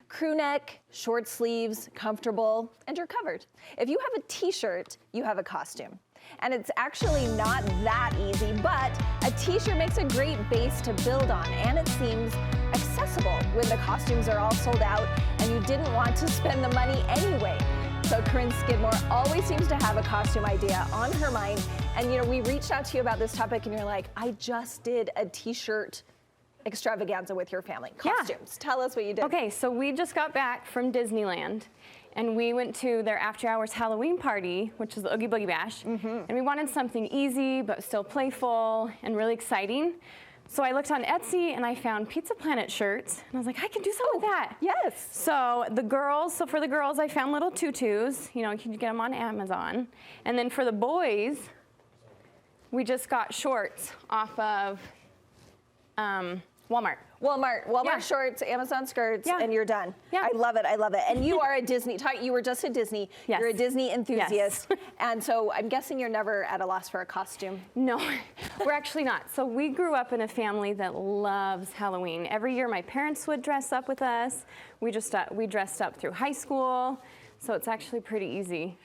Crew neck, short sleeves, comfortable, and you're covered. If you have a t-shirt, you have a costume. And it's actually not that easy, but a t-shirt makes a great base to build on, and it seems accessible when the costumes are all sold out and you didn't want to spend the money anyway. So Corryn Skidmore always seems to have a costume idea on her mind. And we reached out to you about this topic and you're like, I just did a t-shirt extravaganza with your family. Costumes. Yeah. Tell us what you did. Okay, so we just got back from Disneyland and we went to their after hours Halloween party, which is the Oogie Boogie Bash. And we wanted something easy, but still playful and really exciting. So I looked on Etsy and I found Pizza Planet shirts and I was like, I can do something with that. Yes. So for the girls, I found little tutus. You can get them on Amazon. And then for the boys, we just got shorts off of Walmart. Walmart shorts, Amazon skirts, and you're done. Yeah. I love it, I love it. And you are a Disney, you were just at Disney. Yes. You're a Disney enthusiast. Yes. And so I'm guessing you're never at a loss for a costume. No, we're actually not. So we grew up in a family that loves Halloween. Every year my parents would dress up with us. We dressed up through high school. So it's actually pretty easy.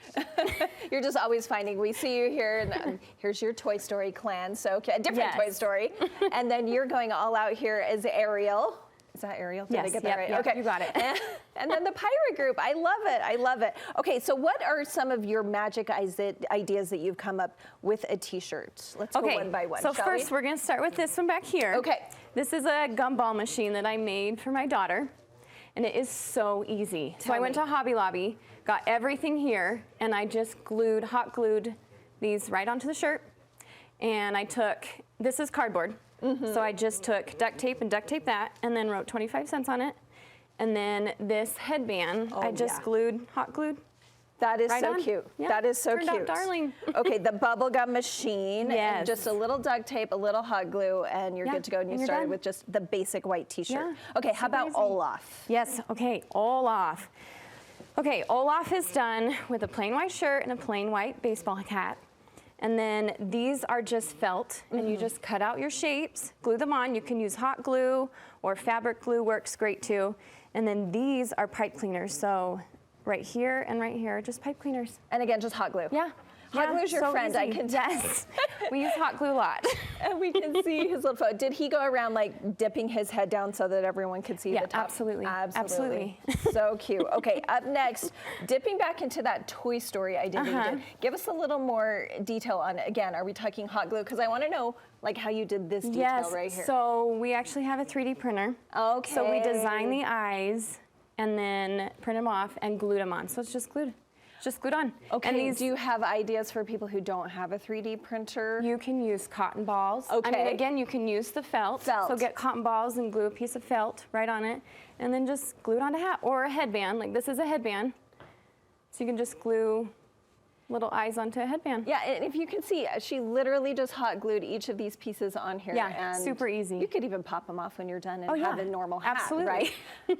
You're just always finding, we see you here, and here's your Toy Story clan, so a different Toy Story. And then you're going all out here as Ariel. Is that Ariel? Did I get that right? Yep, okay, you got it. And then the pirate group, I love it, I love it. Okay, so what are some of your magic ideas that you've come up with a t-shirt? Let's go one by one, so first we're gonna start with this one back here. Okay. This is a gumball machine that I made for my daughter. And it is so easy. So I went to Hobby Lobby, got everything here, and I just hot glued these right onto the shirt. And I took, this is cardboard. So I just took duct tape and duct taped that, and then wrote 25 cents on it. And then this headband, I just hot glued. That is so cute. Yeah. That is so Turned cute. out darling. Okay, the bubblegum machine, and just a little duct tape, a little hot glue, and you're good to go. And you started with just the basic white t-shirt. Yeah, okay, how about Olaf? Yes, okay, Olaf. Okay, Olaf is done with a plain white shirt and a plain white baseball hat. And then these are just felt, and you just cut out your shapes, glue them on. You can use hot glue or fabric glue works great too. And then these are pipe cleaners. So right here and right here, just pipe cleaners. And again, just hot glue. Yeah. Hot glue is your friend, easy. I can tell. Yes, we use hot glue a lot. And we can see his little photo. Did he go around like dipping his head down so that everyone could see the top? Absolutely. Absolutely. So cute. Okay, up next, dipping back into that Toy Story idea that you did. Give us a little more detail on, again, are we talking hot glue? Because I want to know like how you did this detail right here. So we actually have a 3D printer. Okay. So we designed the eyes and then print them off and glued them on. So it's just glued. Just glued on. Okay, and do you have ideas for people who don't have a 3D printer? You can use cotton balls. Okay. I mean, again, you can use the felt. So get cotton balls and glue a piece of felt right on it, and then just glue it on a hat or a headband. Like this is a headband. So you can just glue little eyes onto a headband. Yeah, and if you can see, she literally just hot glued each of these pieces on here. Yeah, and super easy. You could even pop them off when you're done and have a normal hat, absolutely. Right?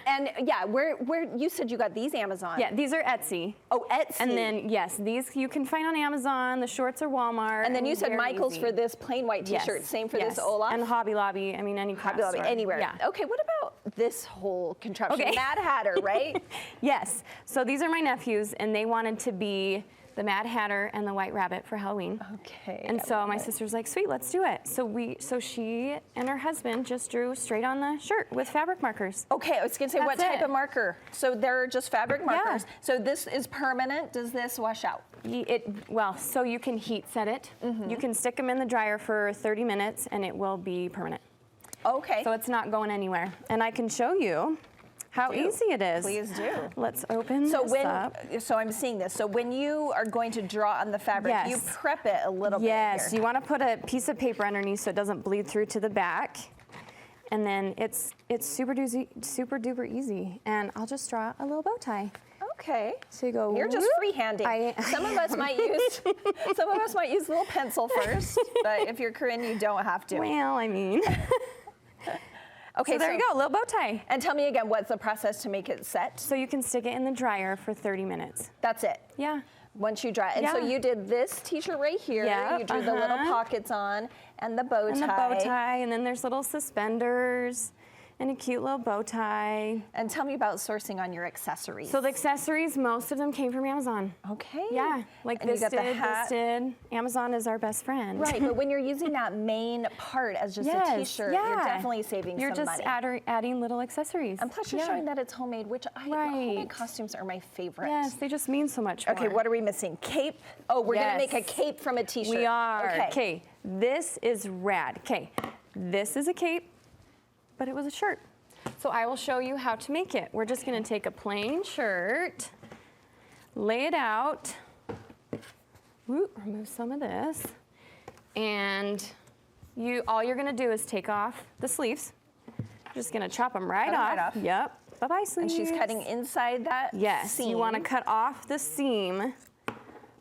And yeah, where you said you got these Amazon? Yeah, these are Etsy. Oh, Etsy. And then yes, these you can find on Amazon. The shorts are Walmart. And then you said Michael's for this plain white T-shirt. Same for this Olaf. And Hobby Lobby. I mean, any Hobby Lobby, anywhere. Yeah. Okay, what about this whole contraption? Okay. Mad Hatter, right? Yes. So these are my nephews, and they wanted to be the Mad Hatter and the White Rabbit for Halloween. Okay. And so my sister's like, sweet, let's do it. So she and her husband just drew straight on the shirt with fabric markers. Okay, I was gonna say, what type of marker? So they're just fabric markers. Yeah. So this is permanent. Does this wash out? Well, so you can heat set it. You can stick them in the dryer for 30 minutes and it will be permanent. Okay. So it's not going anywhere. And I can show you how easy it is. Please do. Let's open this up. So I'm seeing this. So when you are going to draw on the fabric, you prep it a little bit here. Yes, you want to put a piece of paper underneath so it doesn't bleed through to the back. And then it's super duper easy. And I'll just draw a little bow tie. Okay. So you go. You're just freehanding. Some of us might use a little pencil first, but if you're Corryn, you don't have to. Well, I mean. Okay, so there you go, little bow tie. And tell me again, what's the process to make it set? So you can stick it in the dryer for 30 minutes. That's it? Yeah. Once you dry it. And so you did this t-shirt right here. Yeah. You drew the little pockets on and the bow tie. And the bow tie, and then there's little suspenders. and a cute little bow tie. And tell me about sourcing on your accessories. So the accessories, most of them came from Amazon. Okay. Yeah, like and this you got the hat. this did. Amazon is our best friend. Right, but when you're using that main part as just a t-shirt, you're definitely saving some money. You're just adding little accessories. And plus you're showing that it's homemade, which homemade costumes are my favorite. Yes, they just mean so much more. Okay, what are we missing? Cape? Oh, we're gonna make a cape from a t-shirt. We are. Okay. Okay, this is rad. Okay, this is a cape, but it was a shirt. So I will show you how to make it. We're just gonna take a plain shirt, lay it out, remove some of this, and all you're gonna do is take off the sleeves. Just gonna chop them right off. Yep. Bye-bye, sleeves. And she's cutting inside that seam. You wanna cut off the seam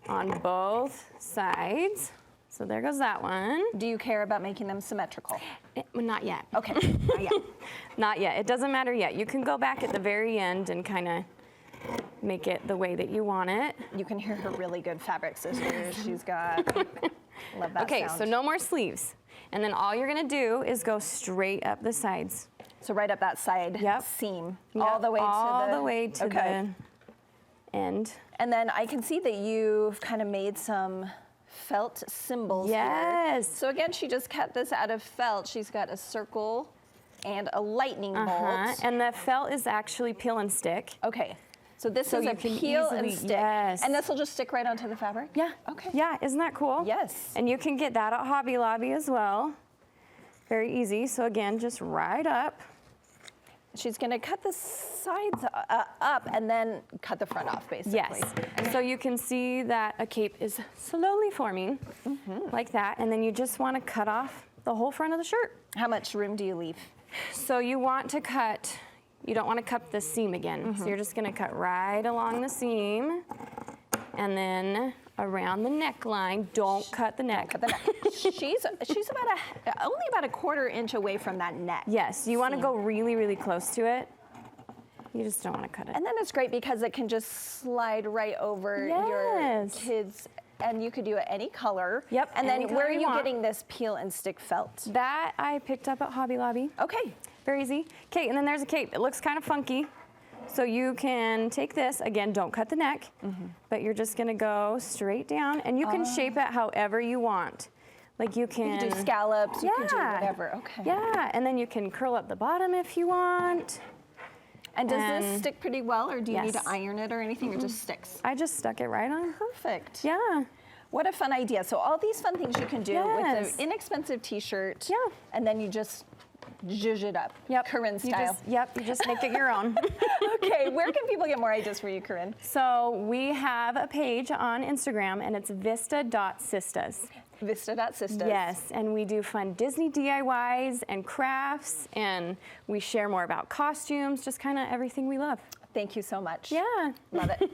on both sides. So there goes that one. Do you care about making them symmetrical? Not yet. Okay, not yet. Not yet, it doesn't matter yet. You can go back at the very end and kind of make it the way that you want it. You can hear her really good fabric scissors she's got. Love that Okay, sound. so no more sleeves. And then all you're gonna do is go straight up the sides. So right up that side seam, all the way to the end. And then I can see that you've kind of made some felt symbols here. So again, she just cut this out of felt. She's got a circle and a lightning bolt. And the felt is actually peel and stick. Okay. So this is a peel and stick. Yes. And this will just stick right onto the fabric? Yeah. Okay. Yeah, isn't that cool? Yes. And you can get that at Hobby Lobby as well. Very easy. So again, just right up. She's gonna cut the sides up and then cut the front off, basically. Yes. So you can see that a cape is slowly forming, like that. And then you just wanna cut off the whole front of the shirt. How much room do you leave? So you want to cut, you don't wanna cut the seam again. So you're just gonna cut right along the seam and then around the neckline. Don't cut the neck. Cut the neck. she's only about a 1/4 inch away from that neck. Yes, you want to go really, really close to it. You just don't want to cut it. And then it's great because it can just slide right over your kids, and you could do it any color. Yep. And then where are you getting this peel and stick felt? That I picked up at Hobby Lobby. Okay. Very easy. Okay, and then there's a cape. It looks kind of funky. So you can take this, again, don't cut the neck, but you're just gonna go straight down, and you can shape it however you want. Like you can do scallops, you can do whatever, okay. Yeah, and then you can curl up the bottom if you want. And does this stick pretty well, or do you need to iron it or anything, or just sticks? I just stuck it right on. Perfect. Yeah. What a fun idea. So all these fun things you can do with an inexpensive t-shirt, and then you just zhuzh it up, Corryn style. You just make it your own. Okay, where can people get more ideas for you, Corryn? So we have a page on Instagram, and it's vista.sistas. Vista.sistas. Yes, and we do fun Disney DIYs and crafts, and we share more about costumes, just kind of everything we love. Thank you so much. Yeah. Love it.